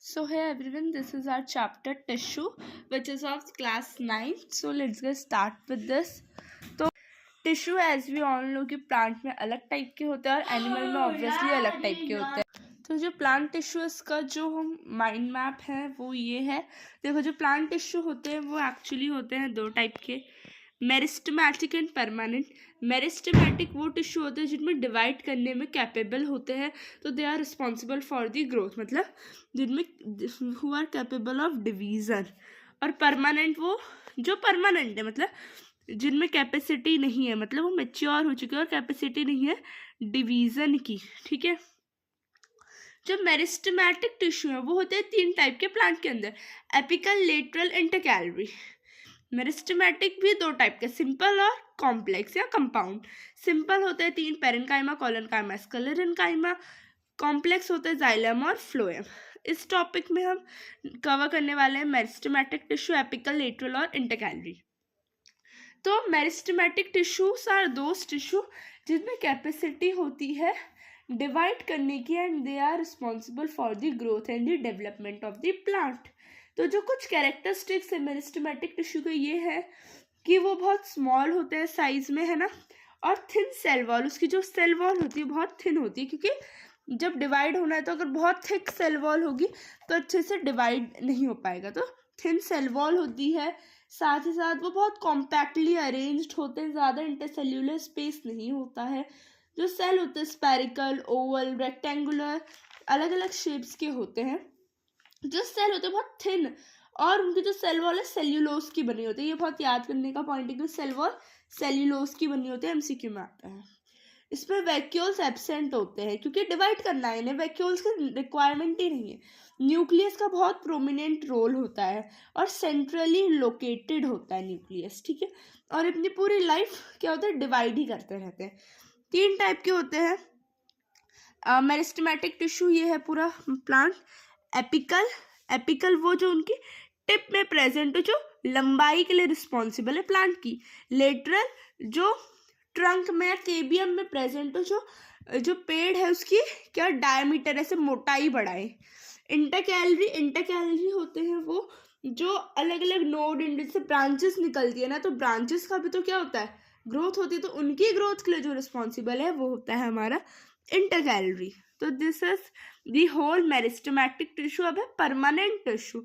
So hey everyone, this is our chapter tissue, which is of class 9. So let's get start with this. तो tissue as we all know कि plant में अलग type के होते हैं और animal में ऑब्वियसली अलग टाइप के होते हैं. तो जो प्लांट टिश्यू इसका जो हम माइंड मैप है वो ये है. देखो जो प्लांट टिश्यू होते हैं वो एक्चुअली होते हैं दो टाइप के, मेरिस्टेमेटिक एंड परमानेंट. मेरिस्टेमेटिक वो टिश्यू होते हैं जिनमें डिवाइड करने में कैपेबल होते हैं, तो they are responsible for the growth, मतलब जिनमें who are capable of division. और परमानेंट वो जो परमानेंट है, मतलब जिनमें कैपेसिटी नहीं है, मतलब वो मैच्योर हो चुके हैं और कैपेसिटी नहीं है डिवीज़न की. ठीक है. जो मेरिस्टेमेटिक टिश्यू है वो होते हैं तीन टाइप के प्लांट के अंदर, एपिकल, लेटरल, इंटरकैलरी. मेरिस्टेमेटिक भी दो टाइप के, सिंपल और कॉम्प्लेक्स या कंपाउंड. सिंपल होते हैं तीन, पेरेन्काइमा, कोलेनकाइमा, स्क्लेरेन्काइमा. कॉम्प्लेक्स होते हैं जाइलम और फ्लोएम. इस टॉपिक में हम कवर करने वाले हैं मेरिस्टेमेटिक टिश्यू, एपिकल, लेटरल और इंटरकैलरी. तो meristematic tissues are those tissue जिनमें कैपेसिटी होती है डिवाइड करने की, and they are responsible for the growth and the development of the plant. तो जो कुछ कैरेक्टरिस्टिक्स है मेरिस्टेमेटिक टिश्यू के ये है कि वो बहुत स्मॉल होते हैं साइज में, है ना, और थिन सेल वॉल, उसकी जो सेल वॉल होती है बहुत थिन होती है, क्योंकि जब डिवाइड होना है तो अगर बहुत थिक सेल वॉल होगी तो अच्छे से डिवाइड नहीं हो पाएगा. तो थिन सेल वॉल होती है, साथ ही साथ वो बहुत कॉम्पैक्टली अरेंज्ड होते हैं, ज़्यादा इंटरसेल्यूलर स्पेस नहीं होता है. जो सेल होते हैं स्पेरिकल, ओवल, रेक्टेंगुलर, अलग अलग शेप्स के होते हैं. जो सेल होते हैं बहुत थिन, और उनकी जो सेल वॉल है सेल्यूलोज की बनी होती है. ये बहुत याद करने का पॉइंट है कि सेल वॉल सेल्यूलोज की बनी होती है, एमसीक्यू में आता है. इसमें वैक्यूल्स एब्सेंट होते हैं क्योंकि डिवाइड करना है इन्हें, वैक्यूल्स की रिक्वायरमेंट ही नहीं है. न्यूक्लियस का बहुत प्रोमिनेंट रोल होता है और सेंट्रली लोकेटेड होता है न्यूक्लियस. ठीक है. और अपनी पूरी लाइफ क्या होता है, डिवाइड ही करते रहते हैं. तीन टाइप के होते हैं मेरिस्टेमेटिक टिश्यू. ये है पूरा प्लांट. एपिकल, एपिकल वो जो उनकी टिप में प्रेजेंट हो, जो लंबाई के लिए रिस्पॉन्सिबल है प्लांट की. लेटरल जो ट्रंक में, केबियम में प्रेजेंट हो, जो पेड़ है उसकी क्या डायमीटर, ऐसे मोटाई बढ़ाए. इंटरकैलरी, इंटरकैलरी होते हैं वो जो अलग अलग नोड, से ब्रांचेस निकलती है ना, तो ब्रांचेस का भी तो क्या होता है, ग्रोथ होती है. तो उनकी ग्रोथ के लिए जो रिस्पॉन्सिबल है वो होता है हमारा इंटरकैलरी. तो this is the whole meristematic tissue. अब है परमानेंट टिश्यू.